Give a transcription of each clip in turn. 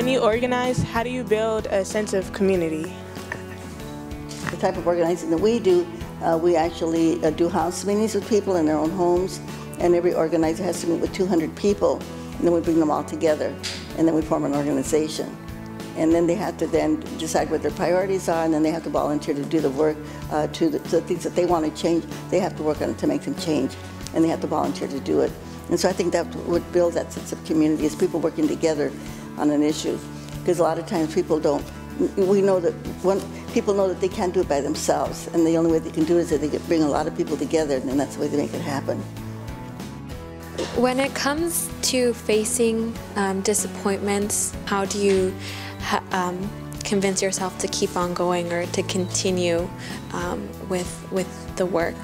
When you organize, how do you build a sense of community? The type of organizing that we do, we actually do house meetings with people in their own homes, and every organizer has to meet with 200 people, and then we bring them all together, and then we form an organization. And then they have to then decide what their priorities are, and then they have to volunteer to do the work to the things that they want to change. They have to work on it to make them change, and they have to volunteer to do it. And so I think that would build that sense of community, is people working together on an issue. Because a lot of times people don't, we know that people know that they can't do it by themselves, and the only way they can do it is that they bring a lot of people together, and that's the way they make it happen. When it comes to facing disappointments, how do you convince yourself to keep on going or to continue with the work?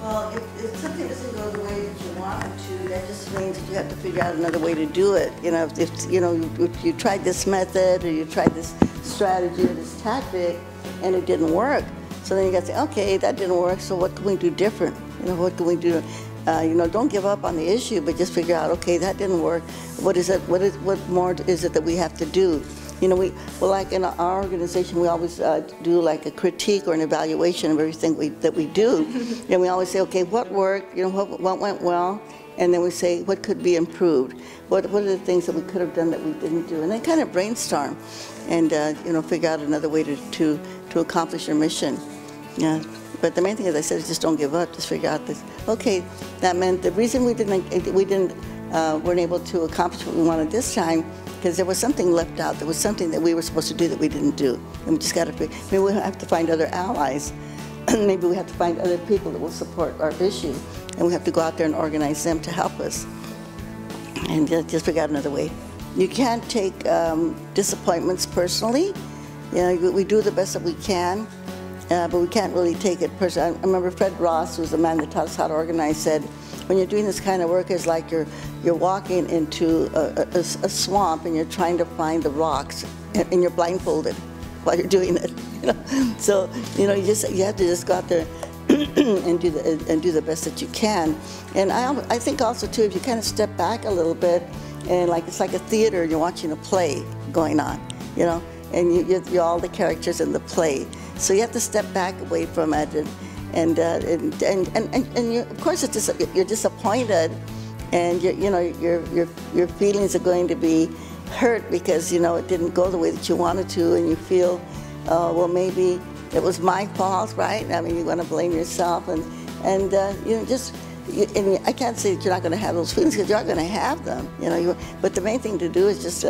Well, if something doesn't go the way that you want it to, that just means that you have to figure out another way to do it. You know, if you tried this method, or you tried this strategy or this tactic, and it didn't work, so then you got to say, okay, that didn't work. So what can we do different? You know, what can we do? Don't give up on the issue, but just figure out, okay, that didn't work. What is it? What more is it that we have to do? You know, like in our organization, we always do like a critique or an evaluation of everything that we do. And we always say, okay, what worked? You know, what went well? And then we say, what could be improved? What are the things that we could have done that we didn't do? And then kind of brainstorm and, figure out another way to accomplish your mission. Yeah. But the main thing, as I said, is just don't give up. Just figure out this. Okay, that meant the reason we weren't able to accomplish what we wanted this time, because there was something left out. There was something that we were supposed to do that we didn't do, and we just got to. Maybe we have to find other allies. Maybe we have to find other people that will support our issue, and we have to go out there and organize them to help us, and just figure out another way. You can't take disappointments personally. You know, we do the best that we can. But we can't really take it personally. I remember Fred Ross, who was the man that taught us how to organize, said, when you're doing this kind of work, it's like you're walking into a swamp and you're trying to find the rocks, and you're blindfolded while you're doing it. You know? So you have to just go out there and do the best that you can. And I think also too, if you kind of step back a little bit, and it's like a theater, you're watching a play going on, you know, and you're all the characters in the play. So you have to step back away from it, and of course you're disappointed, and your feelings are going to be hurt because it didn't go the way that you wanted to, and you feel, well, maybe it was my fault, right? I mean, you want to blame yourself, and I can't say that you're not going to have those feelings, because you're going to have them, but the main thing to do is just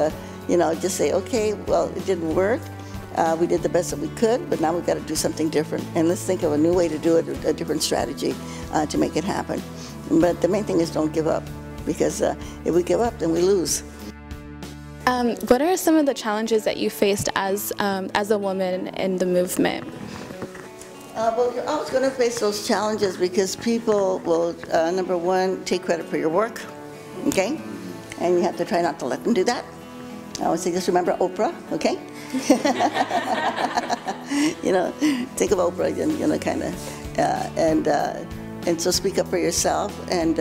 just say, okay, well, it didn't work. We did the best that we could, but now we've got to do something different. And let's think of a new way to do it, a different strategy to make it happen. But the main thing is don't give up, because if we give up, then we lose. What are some of the challenges that you faced as a woman in the movement? Well, you're always going to face those challenges, because people will, number one, take credit for your work, okay? And you have to try not to let them do that. I always say, just remember Oprah, okay? Think of Oprah, kind of, and so speak up for yourself, and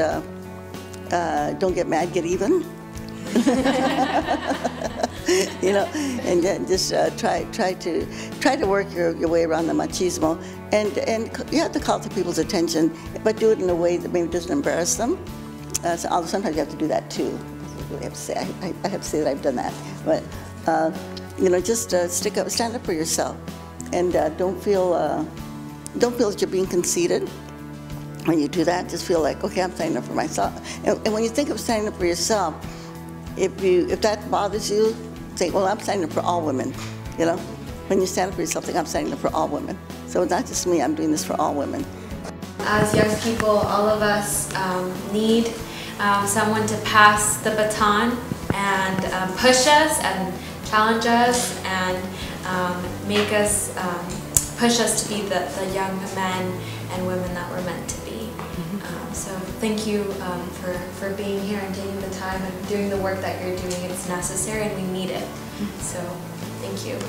don't get mad, get even. And then just try to work your way around the machismo, and you have to call to people's attention, but do it in a way that maybe doesn't embarrass them. Although sometimes you have to do that too. I have to say, I have to say that I've done that, but just stick up, stand up for yourself, and don't feel that you're being conceited. When you do that, just feel like, okay, I'm standing up for myself. And when you think of standing up for yourself, if that bothers you, say, well, I'm standing up for all women. When you stand up for yourself, think, I'm standing up for all women. So it's not just me, I'm doing this for all women. As young people, all of us need someone to pass the baton and push us and challenge us and make us, push us to be the young men and women that we're meant to be. So thank you for being here and taking the time and doing the work that you're doing. It's necessary and we need it. So thank you.